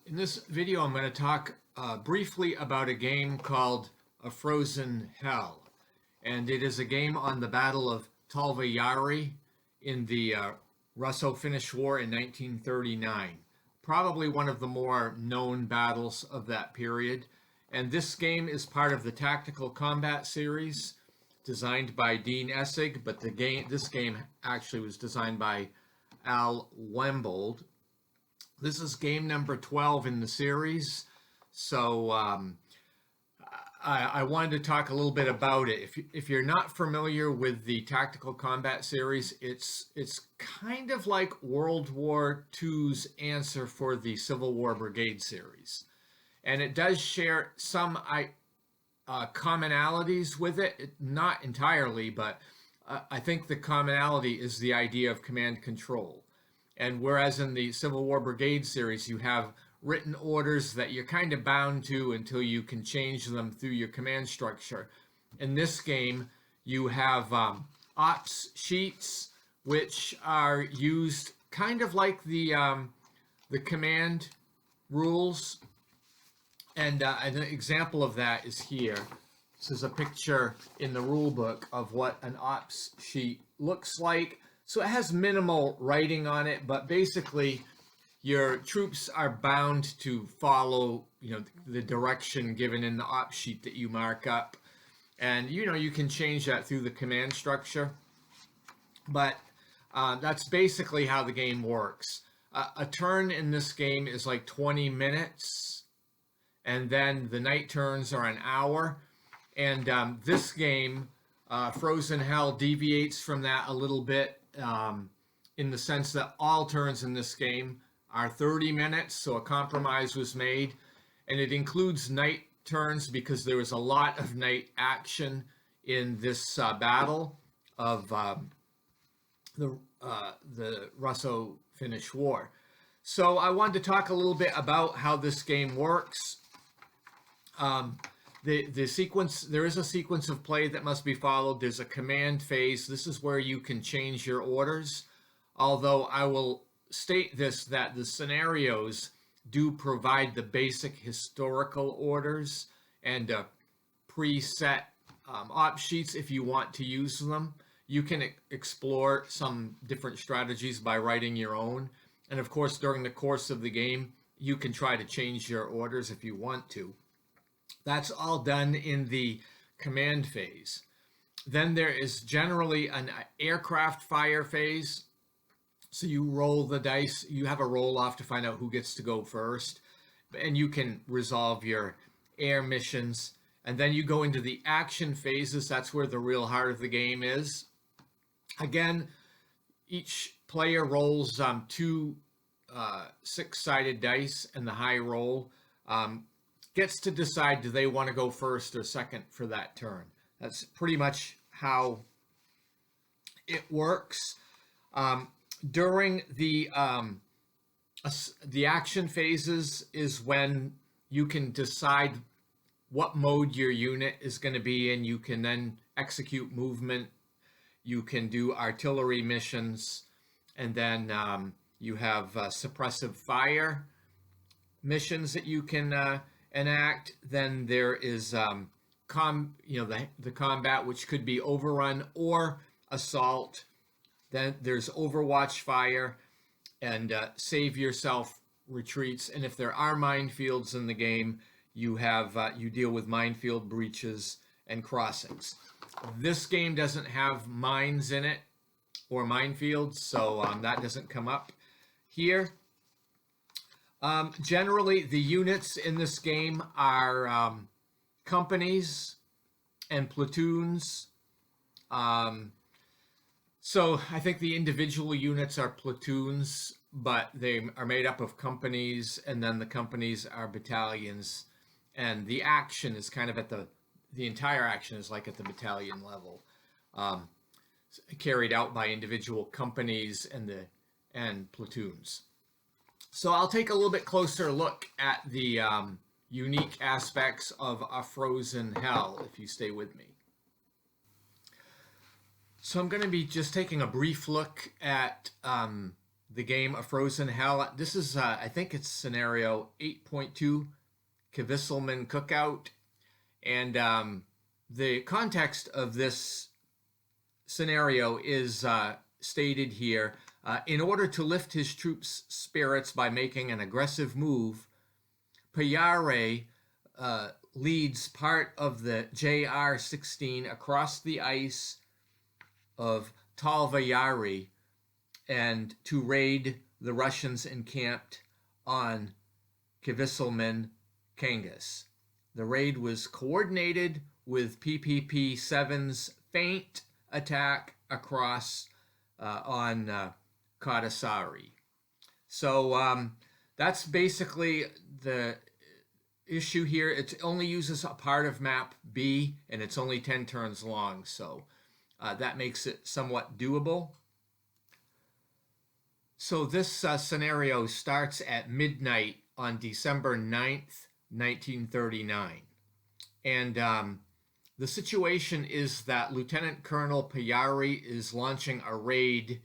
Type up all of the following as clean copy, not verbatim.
In this video, I'm going to talk briefly about a game called A Frozen Hell. And it is a game on the Battle of Talvajärvi in the Russo-Finnish War in 1939. Probably one of the more known battles of that period. And this game is part of the Tactical Combat series designed by Dean Essig, but this game actually was designed by Al Wembold. This is game number 12 in the series, so I wanted to talk a little bit about it. If you're not familiar with the Tactical Combat series, it's kind of like World War II's answer for the Civil War Brigade series. And it does share some commonalities with it, not entirely, but I think the commonality is the idea of command control. And whereas in the Civil War Brigade series, you have written orders that you're kind of bound to until you can change them through your command structure. In this game, you have ops sheets, which are used kind of like the command rules. And an example of that is here. This is a picture in the rule book of what an ops sheet looks like. So it has minimal writing on it, but basically your troops are bound to follow, the direction given in the op sheet that you mark up. And, you can change that through the command structure. But that's basically how the game works. A turn in this game is like 20 minutes, and then the night turns are an hour. And this game, Frozen Hell, deviates from that a little bit. In the sense that all turns in this game are 30 minutes, so a compromise was made, and it includes night turns because there was a lot of night action in this battle of the Russo-Finnish War. So I wanted to talk a little bit about how this game works. The sequence, there is a sequence of play that must be followed. There's a command phase. This is where you can change your orders. Although I will state this, that the scenarios do provide the basic historical orders and preset op sheets if you want to use them. You can explore some different strategies by writing your own. And of course, during the course of the game, you can try to change your orders if you want to. That's all done in the command phase. Then there is generally an aircraft fire phase. So you roll the dice. You have a roll off to find out who gets to go first. And you can resolve your air missions. And then you go into the action phases. That's where the real heart of the game is. Again, each player rolls two six-sided dice, and the high roll gets to decide, do they want to go first or second for that turn. That's pretty much how it works. During the action phases is when you can decide what mode your unit is going to be in. You can then execute movement. You can do artillery missions, and then you have suppressive fire missions that you can enact. Then there is the combat, which could be overrun or assault. Then there's overwatch fire and save yourself retreats. And if there are minefields in the game, you deal with minefield breaches and crossings. This game doesn't have mines in it or minefields, so that doesn't come up here. Generally, the units in this game are companies and platoons. So I think the individual units are platoons, but they are made up of companies, and then the companies are battalions. And the action is kind of at the entire action is like at the battalion level, carried out by individual companies and platoons. So I'll take a little bit closer look at the unique aspects of A Frozen Hell, if you stay with me. So I'm going to be just taking a brief look at the game A Frozen Hell. This is, I think it's scenario 8.2, Kvisselman Cookout. And the context of this scenario is stated here. In order to lift his troops' spirits by making an aggressive move, Payare leads part of the JR-16 across the ice of Talvayari and to raid the Russians encamped on Kvisselman Kangas. The raid was coordinated with PPP-7's feint attack across on Katasari. So that's basically the issue here. It only uses a part of map B, and it's only 10 turns long, so that makes it somewhat doable. So this scenario starts at midnight on December 9th, 1939. And the situation is that Lieutenant Colonel Payari is launching a raid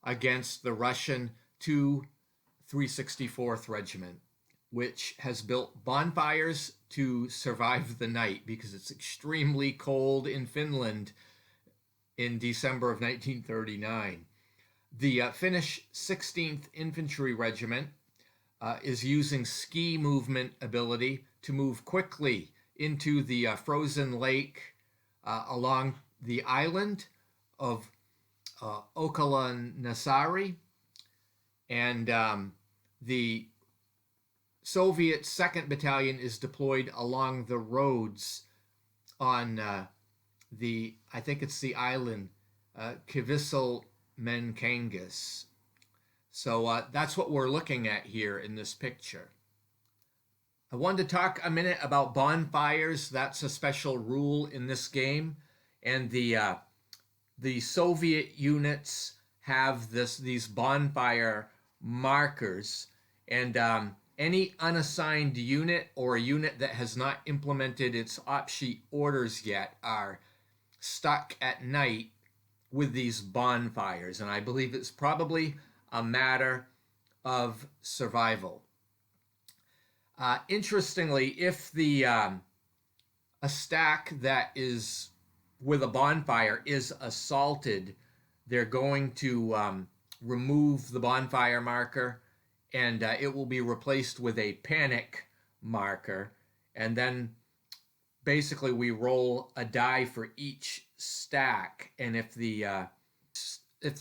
against the Russian 364th Regiment, which has built bonfires to survive the night because it's extremely cold in Finland in December of 1939. The Finnish 16th Infantry Regiment is using ski movement ability to move quickly into the frozen lake along the island of Okalanasari, and the Soviet 2nd Battalion is deployed along the roads on I think it's the island Kvisselman Kangas. So that's what we're looking at here in this picture. I wanted to talk a minute about bonfires. That's a special rule in this game, and the Soviet units have these bonfire markers, and any unassigned unit or a unit that has not implemented its op-sheet orders yet are stuck at night with these bonfires, and I believe it's probably a matter of survival. Interestingly, if a stack that is with a bonfire is assaulted, they're going to remove the bonfire marker, and it will be replaced with a panic marker, and then basically we roll a die for each stack, and if the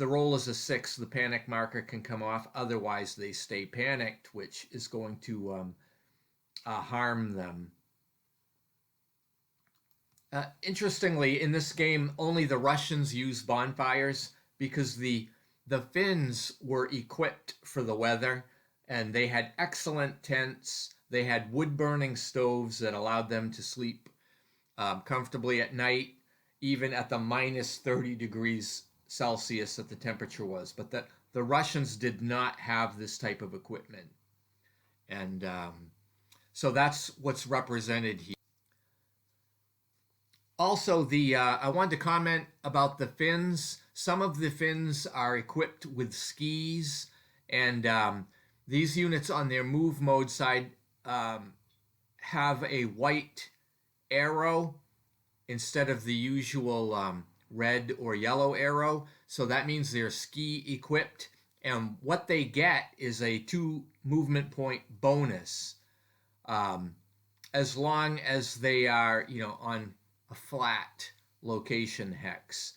roll is a 6, the panic marker can come off. Otherwise, they stay panicked, which is going to harm them. Interestingly, in this game, only the Russians use bonfires because the Finns were equipped for the weather, and they had excellent tents. They had wood-burning stoves that allowed them to sleep comfortably at night, even at the minus 30 degrees Celsius that the temperature was. But the Russians did not have this type of equipment. And so that's what's represented here. Also, I wanted to comment about the Finns. Some of the Finns are equipped with skis, and these units on their move mode side have a white arrow instead of the usual red or yellow arrow. So that means they're ski equipped, and what they get is a 2 movement point bonus as long as they are, on a flat location hex.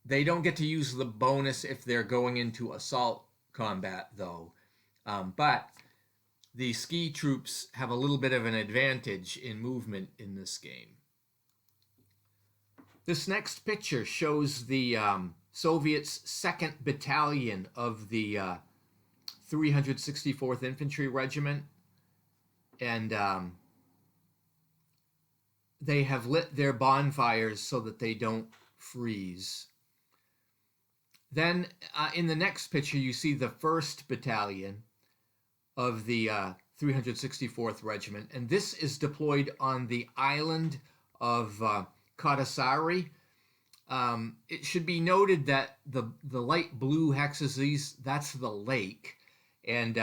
They don't get to use the bonus if they're going into assault combat, though. But the ski troops have a little bit of an advantage in movement in this game. This next picture shows the Soviets' 2nd Battalion of the 364th Infantry Regiment, and they have lit their bonfires so that they don't freeze. Then in the next picture, you see the 1st Battalion of the 364th Regiment, and this is deployed on the island of Katasari. It should be noted that the light blue hexes, that's the lake, and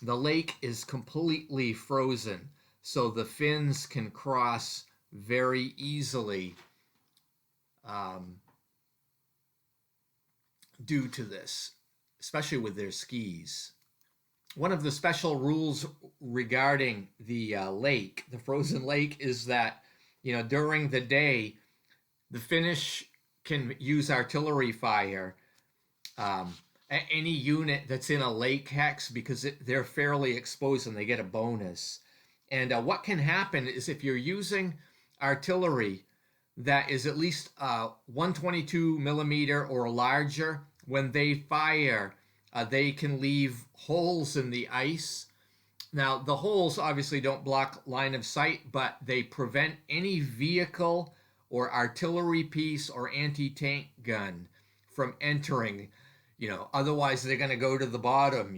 the lake is completely frozen, so the Finns can cross very easily due to this, especially with their skis. One of the special rules regarding the lake, the frozen lake, is that during the day, the Finnish can use artillery fire at any unit that's in a lake hex because they're fairly exposed and they get a bonus. And what can happen is if you're using artillery that is at least 122 millimeter or larger, when they fire, they can leave holes in the ice. Now, the holes obviously don't block line of sight, but they prevent any vehicle or artillery piece or anti-tank gun from entering. Otherwise they're going to go to the bottom,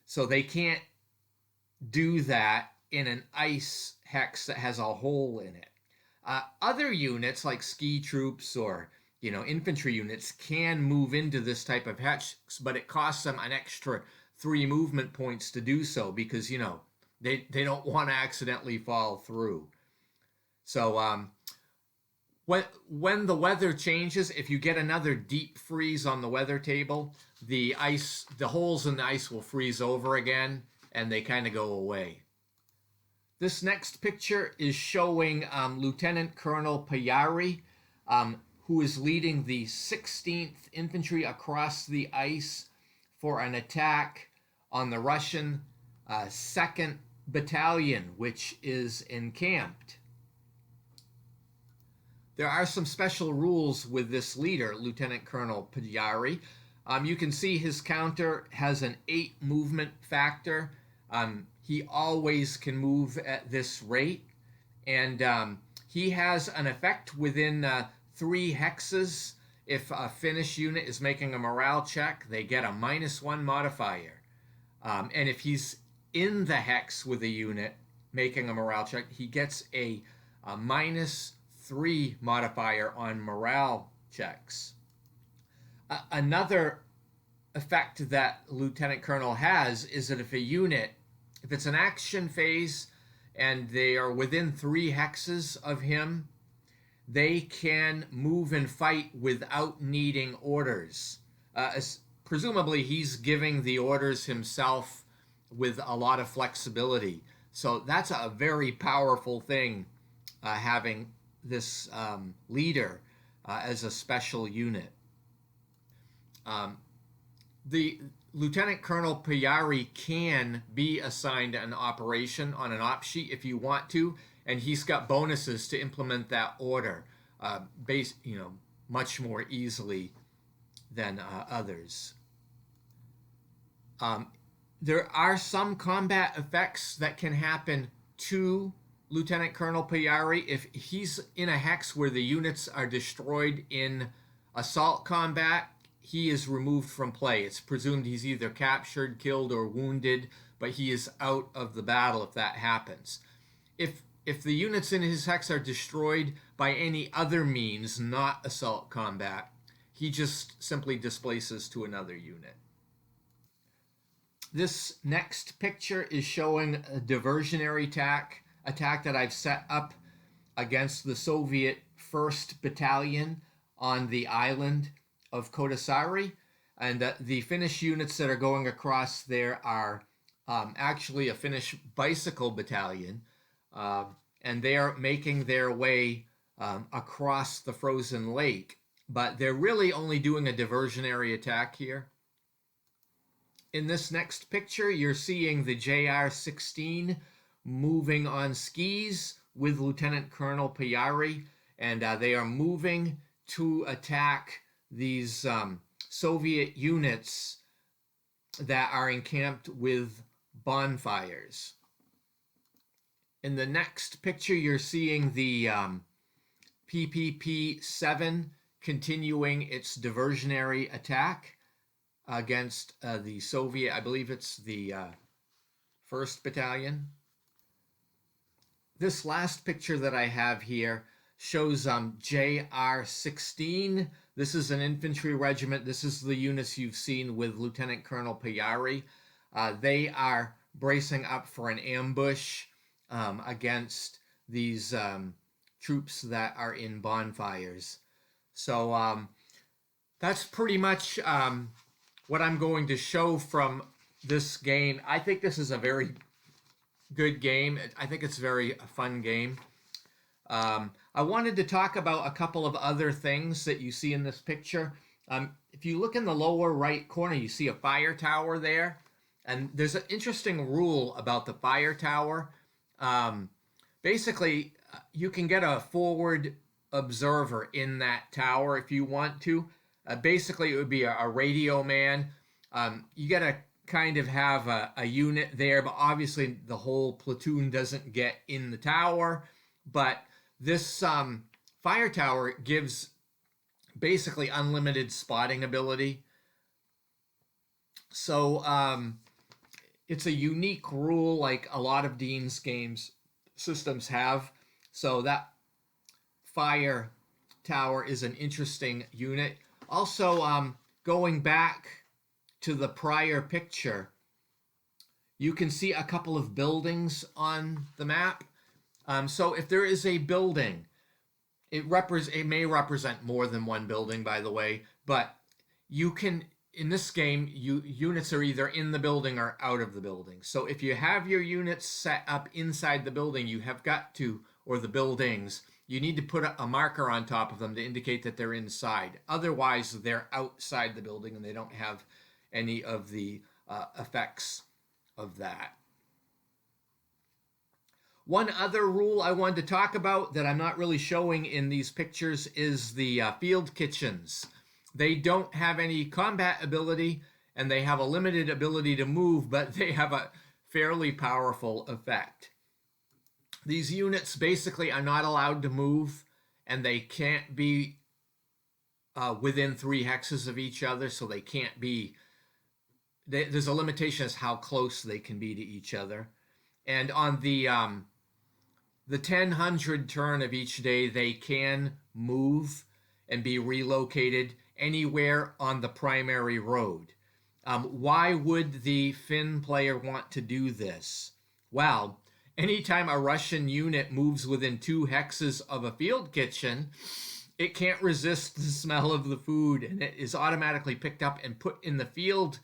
So they can't do that in an ice hex that has a hole in it. Other units like ski troops or infantry units can move into this type of hex, but it costs them an extra 3 movement points to do so because they don't want to accidentally fall through. So when the weather changes, if you get another deep freeze on the weather table, the holes in the ice will freeze over again and they kind of go away. This next picture is showing Lieutenant Colonel Pajari, who is leading the 16th Infantry across the ice for an attack on the Russian 2nd Battalion, which is encamped. There are some special rules with this leader, Lieutenant Colonel Pajari. You can see his counter has an 8 movement factor. He always can move at this rate, and he has an effect within 3 hexes. If a Finnish unit is making a morale check, they get a -1 modifier. And if he's in the hex with a unit making a morale check, he gets a -3 modifier on morale checks. Another effect that Lieutenant Colonel has is that if it's an action phase and they are within 3 hexes of him, they can move and fight without needing orders. Presumably he's giving the orders himself with a lot of flexibility. So that's a very powerful thing, having this leader as a special unit. The Lieutenant Colonel Pajari can be assigned an operation on an op sheet if you want to, and he's got bonuses to implement that order much more easily than others. There are some combat effects that can happen to Lieutenant Colonel Pajari if he's in a hex where the units are destroyed in assault combat. He is removed from play. It's presumed he's either captured, killed, or wounded, but he is out of the battle if that happens. If the units in his hex are destroyed by any other means, not assault combat, he just simply displaces to another unit. This next picture is showing a diversionary attack that I've set up against the Soviet 1st Battalion on the island of Kotasari, and the Finnish units that are going across there are actually a Finnish bicycle battalion, and they are making their way across the frozen lake, but they're really only doing a diversionary attack here. In this next picture, you're seeing the JR-16 moving on skis with Lieutenant Colonel Pajari, and they are moving to attack these Soviet units that are encamped with bonfires. In the next picture, you're seeing the PPP-7 continuing its diversionary attack against the Soviet, I believe it's the 1st Battalion. This last picture that I have here shows JR-16. This is an infantry regiment. This is the units you've seen with Lieutenant Colonel Payari. They are bracing up for an ambush against these troops that are in bonfires. So that's pretty much what I'm going to show from this game. I think this is a very good game. I think it's a very fun game. I wanted to talk about a couple of other things that you see in this picture. If you look in the lower right corner, you see a fire tower there. And there's an interesting rule about the fire tower. Basically, you can get a forward observer in that tower if you want to. Basically, it would be a radio man. You got to kind of have a unit there, but obviously the whole platoon doesn't get in the tower. But this fire tower gives basically unlimited spotting ability. So it's a unique rule like a lot of Dean's games systems have. So that fire tower is an interesting unit. Also, going back to the prior picture, you can see a couple of buildings on the map. So if there is a building, it may represent more than one building, by the way, but you can, in this game, units are either in the building or out of the building. So if you have your units set up inside the building, you have got to, or the buildings, you need to put a marker on top of them to indicate that they're inside. Otherwise, they're outside the building and they don't have any of the effects of that. One other rule I wanted to talk about that I'm not really showing in these pictures is the field kitchens. They don't have any combat ability and they have a limited ability to move, but they have a fairly powerful effect. These units basically are not allowed to move and they can't be within 3 hexes of each other, so they can't be, there's a limitation as how close they can be to each other. And on the 1000 turn of each day, they can move and be relocated anywhere on the primary road. Why would the Finn player want to do this? Well, anytime a Russian unit moves within 2 hexes of a field kitchen, it can't resist the smell of the food and it is automatically picked up and put in the field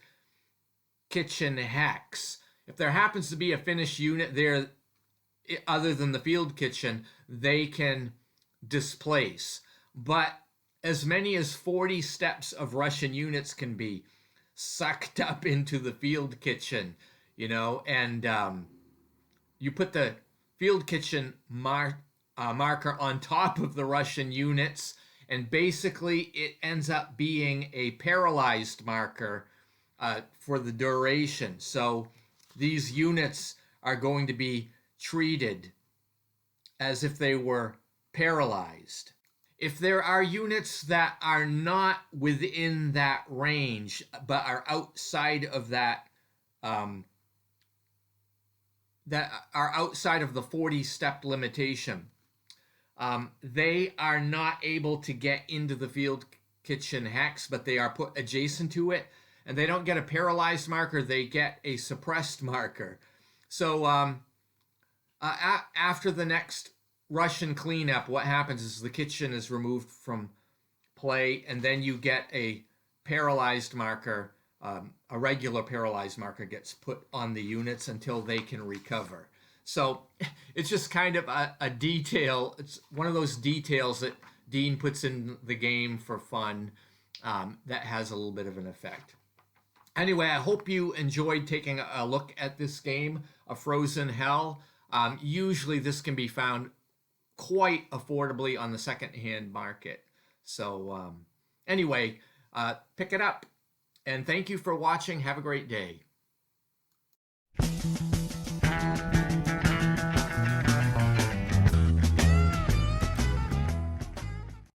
kitchen hex. If there happens to be a Finnish unit there other than the field kitchen, they can displace. But as many as 40 steps of Russian units can be sucked up into the field kitchen, you know, and you put the field kitchen marker on top of the Russian units, and basically it ends up being a paralyzed marker for the duration. So these units are going to be treated as if they were paralyzed. If there are units that are not within that range but are outside of that are outside of the 40-step limitation, they are not able to get into the field kitchen hex, but they are put adjacent to it, and they don't get a paralyzed marker, they get a suppressed marker. So after the next Russian cleanup, what happens is the kitchen is removed from play, and then you get a paralyzed marker. A regular paralyzed marker gets put on the units until they can recover. So it's just kind of a detail. It's one of those details that Dean puts in the game for fun that has a little bit of an effect. Anyway, I hope you enjoyed taking a look at this game, A Frozen Hell. Usually this can be found quite affordably on the second-hand market. So anyway, pick it up. And thank you for watching. Have a great day.